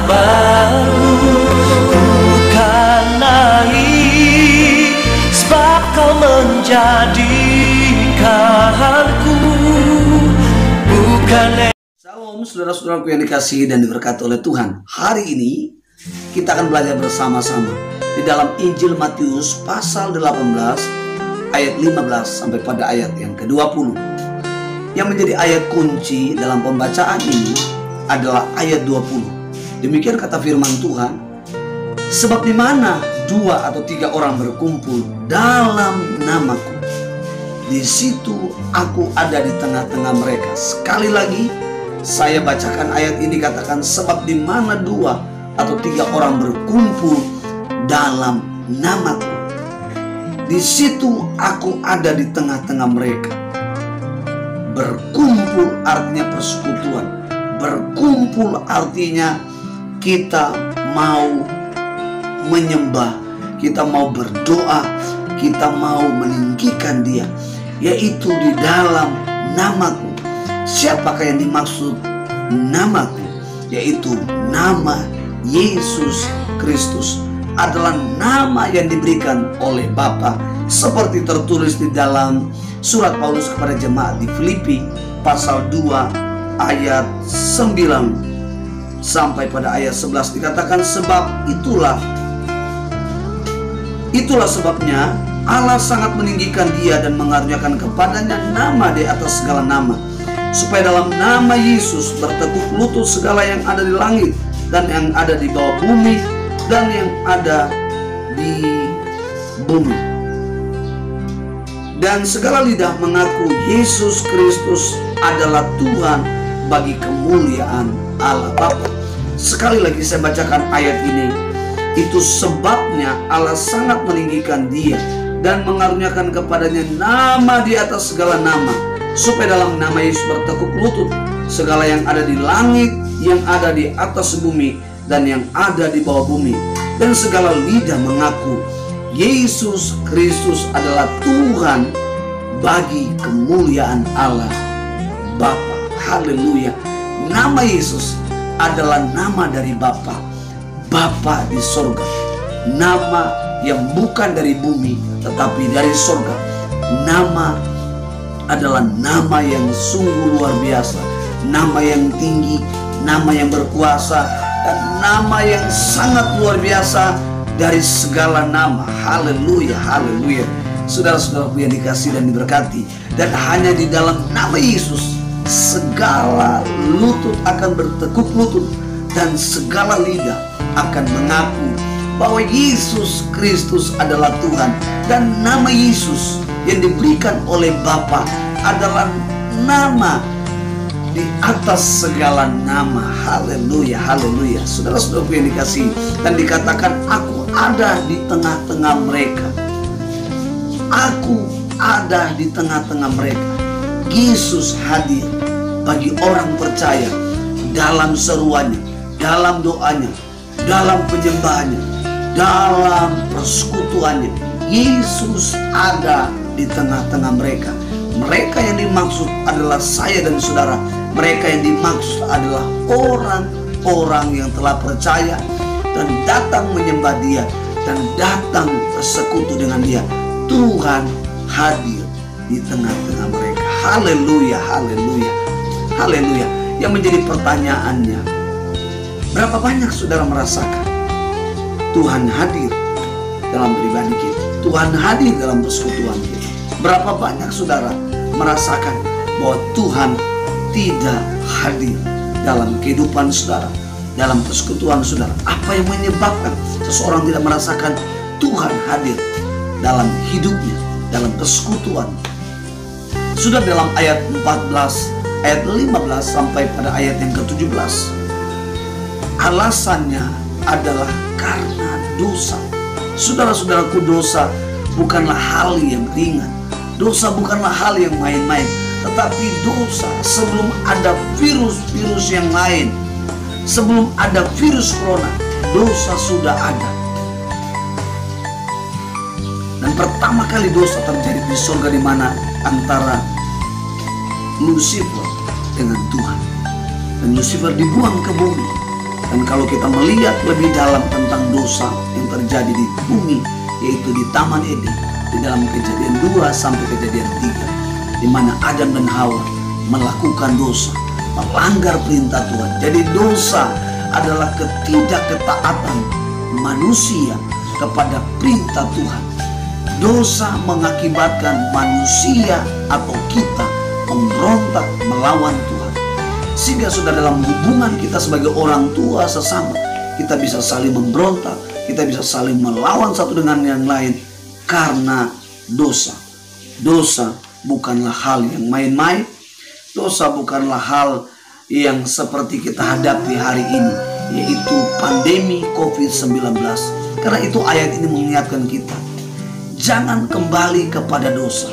baru. Bukan naik sebab kau menjadikanku, bukan. Shalom saudara-saudaraku yang dikasihi dan diberkati oleh Tuhan. Hari ini kita akan belajar bersama-sama di dalam Injil Matius pasal 18 ayat 15 sampai pada ayat yang ke-20. Yang menjadi ayat kunci dalam pembacaan ini adalah ayat 20. Demikian kata firman Tuhan, sebab di mana 2 atau 3 orang berkumpul dalam namaku, di situ aku ada di tengah-tengah mereka. Sekali lagi saya bacakan ayat ini, katakan, sebab di mana 2 atau 3 orang berkumpul dalam namaku, di situ aku ada di tengah-tengah mereka. Berkumpul artinya persekutuan. Berkumpul artinya kita mau menyembah, kita mau berdoa, kita mau meninggikan Dia, yaitu di dalam namaku. Siapakah yang dimaksud namaku? Yaitu nama Yesus Kristus. Adalah nama yang diberikan oleh Bapa, seperti tertulis di dalam surat Paulus kepada jemaat di Filipi pasal 2 ayat 9 sampai pada ayat 11 dikatakan, sebab itulah sebabnya Allah sangat meninggikan Dia dan mengaruniakan kepadanya nama di atas segala nama, supaya dalam nama Yesus bertekuk lutut segala yang ada di langit dan yang ada di bawah bumi dan yang ada di bumi, dan segala lidah mengaku Yesus Kristus adalah Tuhan bagi kemuliaan Allah Bapa. Sekali lagi saya bacakan ayat ini. Itu sebabnya Allah sangat meninggikan Dia dan mengaruniakan kepadanya nama di atas segala nama, supaya dalam nama Yesus bertekuk lutut segala yang ada di langit, yang ada di atas bumi, dan yang ada di bawah bumi, dan segala lidah mengaku Yesus Kristus adalah Tuhan bagi kemuliaan Allah Bapa. Haleluya. Nama Yesus adalah nama dari Bapa, Bapa di sorga. Nama yang bukan dari bumi tetapi dari sorga. Nama adalah nama yang sungguh luar biasa, nama yang tinggi, nama yang berkuasa, dan nama yang sangat luar biasa dari segala nama. Haleluya, haleluya. Saudara-saudaraku yang dikasihi dan diberkati, dan hanya di dalam nama Yesus segala lutut akan bertekuk lutut dan segala lidah akan mengaku bahwa Yesus Kristus adalah Tuhan. Dan nama Yesus yang diberikan oleh Bapa adalah nama di atas segala nama. Haleluya, haleluya. Saudara-saudaraku yang dikasihi, dan dikatakan aku ada di tengah-tengah mereka. Aku ada di tengah-tengah mereka. Yesus hadir bagi orang percaya dalam seruannya, dalam doanya, dalam penyembahannya, dalam persekutuannya. Yesus ada di tengah-tengah mereka. Mereka yang dimaksud adalah saya dan saudara. Mereka yang dimaksud adalah orang-orang yang telah percaya dan datang menyembah Dia dan datang bersekutu dengan Dia. Tuhan hadir di tengah-tengah mereka. Haleluya, haleluya, haleluya. Yang menjadi pertanyaannya, berapa banyak saudara merasakan Tuhan hadir dalam pribadi kita, Tuhan hadir dalam persekutuan kita? Berapa banyak saudara merasakan bahwa Tuhan tidak hadir dalam kehidupan saudara, dalam persekutuan saudara? Apa yang menyebabkan seseorang tidak merasakan Tuhan hadir dalam hidupnya, dalam persekutuan? Sudah dalam ayat 14, ayat 15 sampai pada ayat yang ke-17. Alasannya adalah karena dosa. Saudara-saudaraku, dosa bukanlah hal yang ringan. Dosa bukanlah hal yang main-main. Tetapi dosa, sebelum ada virus-virus yang lain, sebelum ada virus corona, dosa sudah ada. Dan pertama kali dosa terjadi di surga, di mana antara Lucifer dengan Tuhan. Dan Lucifer dibuang ke bumi. Dan kalau kita melihat lebih dalam tentang dosa yang terjadi di bumi, yaitu di Taman Eden, di dalam Kejadian 2 sampai Kejadian 3, di mana Adam dan Hawa melakukan dosa, melanggar perintah Tuhan. Jadi dosa adalah ketidakketaatan manusia kepada perintah Tuhan. Dosa mengakibatkan manusia atau kita memberontak melawan Tuhan. Sehingga sudah dalam hubungan kita sebagai orang tua sesama, kita bisa saling memberontak, kita bisa saling melawan satu dengan yang lain karena dosa. Dosa bukanlah hal yang main-main. Dosa bukanlah hal yang seperti kita hadapi hari ini, yaitu pandemi COVID-19. Karena itu ayat ini mengingatkan kita, jangan kembali kepada dosa.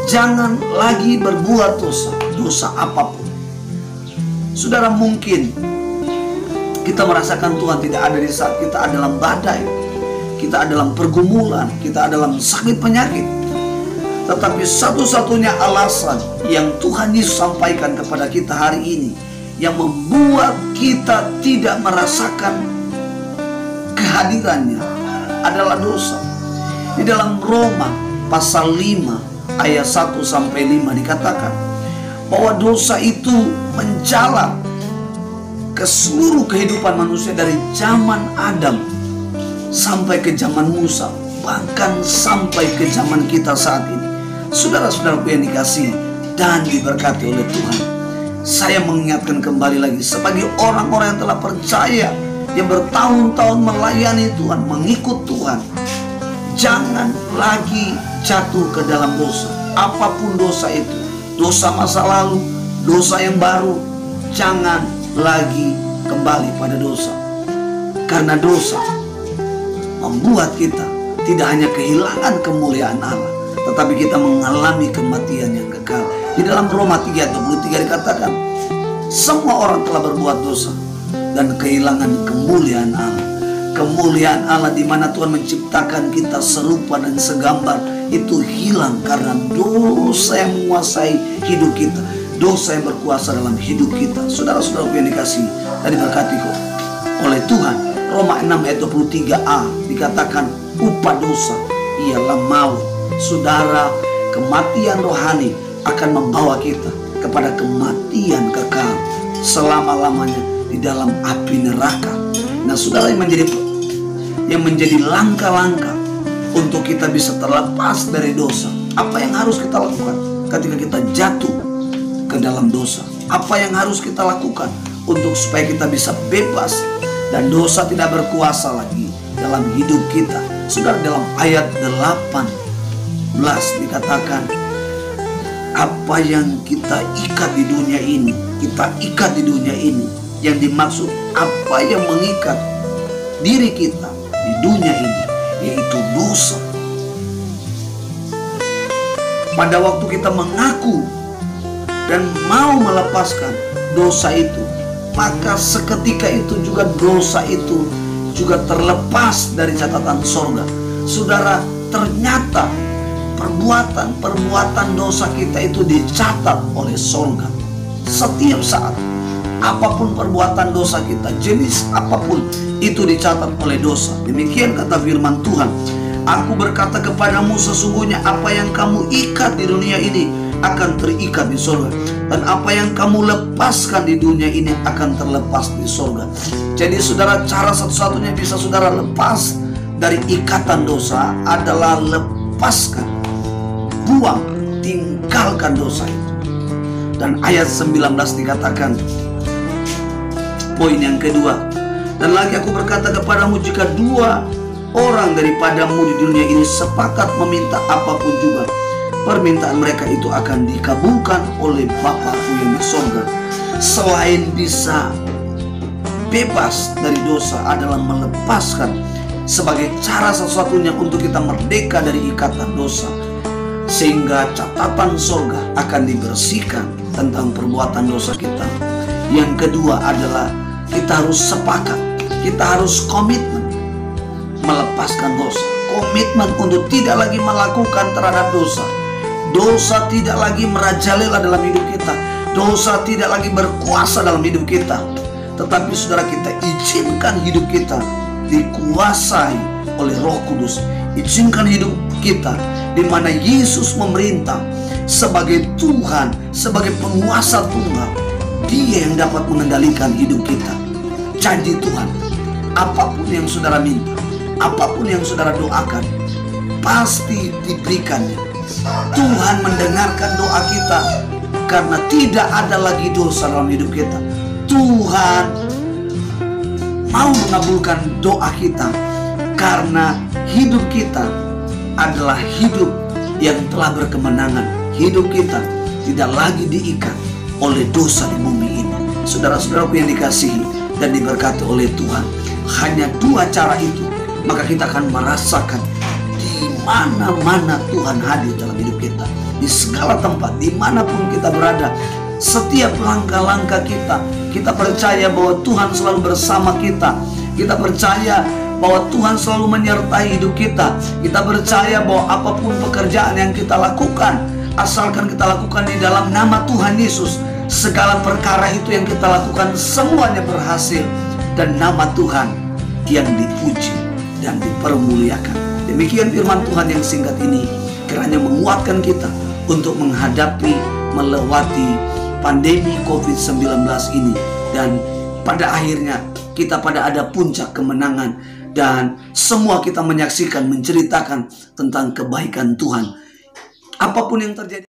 Jangan lagi berbuat dosa, dosa apapun. Saudara, mungkin kita merasakan Tuhan tidak ada di saat kita ada dalam badai, kita ada dalam pergumulan, kita ada dalam sakit penyakit. Tetapi satu-satunya alasan yang Tuhan Yesus sampaikan kepada kita hari ini, yang membuat kita tidak merasakan kehadirannya, adalah dosa. Di dalam Roma pasal 5 ayat 1 sampai 5 dikatakan bahwa dosa itu menjalar ke seluruh kehidupan manusia dari zaman Adam sampai ke zaman Musa, bahkan sampai ke zaman kita saat ini. Saudara-saudaraku yang dikasihi dan diberkati oleh Tuhan, saya mengingatkan kembali lagi sebagai orang-orang yang telah percaya, yang bertahun-tahun melayani Tuhan, mengikut Tuhan, jangan lagi jatuh ke dalam dosa. Apapun dosa itu, dosa masa lalu, dosa yang baru, jangan lagi kembali pada dosa. Karena dosa membuat kita tidak hanya kehilangan kemuliaan Allah, tetapi kita mengalami kematian yang kekal. Di dalam Roma 3:23 dikatakan, semua orang telah berbuat dosa dan kehilangan kemuliaan Allah. Kemuliaan Allah di mana Tuhan menciptakan kita serupa dan segambar itu hilang karena dosa yang menguasai hidup kita, dosa yang berkuasa dalam hidup kita. Saudara-saudara yang dikasihi dan diberkati oleh Tuhan, Roma 6 ayat 23a dikatakan upah dosa ialah maut. Saudara, kematian rohani akan membawa kita kepada kematian kekal selama-lamanya di dalam api neraka. Nah, saudara, yang menjadi langkah-langkah untuk kita bisa terlepas dari dosa, apa yang harus kita lakukan ketika kita jatuh ke dalam dosa? Apa yang harus kita lakukan untuk supaya kita bisa bebas dan dosa tidak berkuasa lagi dalam hidup kita? Saudara, dalam ayat 18 dikatakan, apa yang kita ikat di dunia ini, kita ikat di dunia ini. Yang dimaksud apa yang mengikat diri kita di dunia ini, yaitu dosa. Pada waktu kita mengaku dan mau melepaskan dosa itu, maka seketika itu juga dosa itu juga terlepas dari catatan sorga. Saudara, ternyata perbuatan dosa kita itu dicatat oleh sorga setiap saat. Apapun perbuatan dosa kita, jenis apapun, itu dicatat oleh dosa. Demikian kata firman Tuhan, aku berkata kepadamu, sesungguhnya apa yang kamu ikat di dunia ini akan terikat di surga, dan apa yang kamu lepaskan di dunia ini akan terlepas di surga. Jadi saudara, cara satu-satunya bisa saudara lepas dari ikatan dosa adalah lepaskan, buang, tinggalkan dosa itu. Dan ayat 19 dikatakan, poin yang kedua, dan lagi aku berkata kepadamu, jika dua orang daripadamu di dunia ini sepakat meminta apapun juga, permintaan mereka itu akan dikabulkan oleh Bapa-Ku yang di surga. Selain bisa bebas dari dosa adalah melepaskan, sebagai cara satu-satunya untuk kita merdeka dari ikatan dosa, sehingga catatan surga akan dibersihkan tentang perbuatan dosa kita. Yang kedua adalah kita harus sepakat, kita harus komitmen melepaskan dosa, komitmen untuk tidak lagi melakukan terhadap dosa. Dosa tidak lagi merajalela dalam hidup kita, dosa tidak lagi berkuasa dalam hidup kita. tetapi saudara, kita izinkan hidup kita dikuasai oleh Roh Kudus. Izinkan hidup kita di mana Yesus memerintah sebagai Tuhan, sebagai penguasa tunggal. Dia yang dapat mengendalikan hidup kita. Janji Tuhan, apapun yang saudara minta, apapun yang saudara doakan, pasti diberikannya. Tuhan mendengarkan doa kita karena tidak ada lagi dosa dalam hidup kita. Tuhan mau mengabulkan doa kita karena hidup kita adalah hidup yang telah berkemenangan. Hidup kita tidak lagi diikat oleh dosa di bumi ini. Saudara-saudaraku yang dikasihi dan diberkati oleh Tuhan, hanya dua cara itu, maka kita akan merasakan di mana-mana Tuhan hadir dalam hidup kita. Di segala tempat, dimanapun kita berada, setiap langkah-langkah kita, kita percaya bahwa Tuhan selalu bersama kita. Kita percaya bahwa Tuhan selalu menyertai hidup kita. Kita percaya bahwa apapun pekerjaan yang kita lakukan, asalkan kita lakukan di dalam nama Tuhan Yesus, segala perkara itu yang kita lakukan semuanya berhasil, dan nama Tuhan yang dipuji dan dipermuliakan. Demikian firman Tuhan yang singkat ini kiranya menguatkan kita untuk menghadapi, melewati pandemi COVID-19 ini, dan pada akhirnya kita pada ada puncak kemenangan, dan semua kita menyaksikan, menceritakan tentang kebaikan Tuhan. Apapun yang terjadi.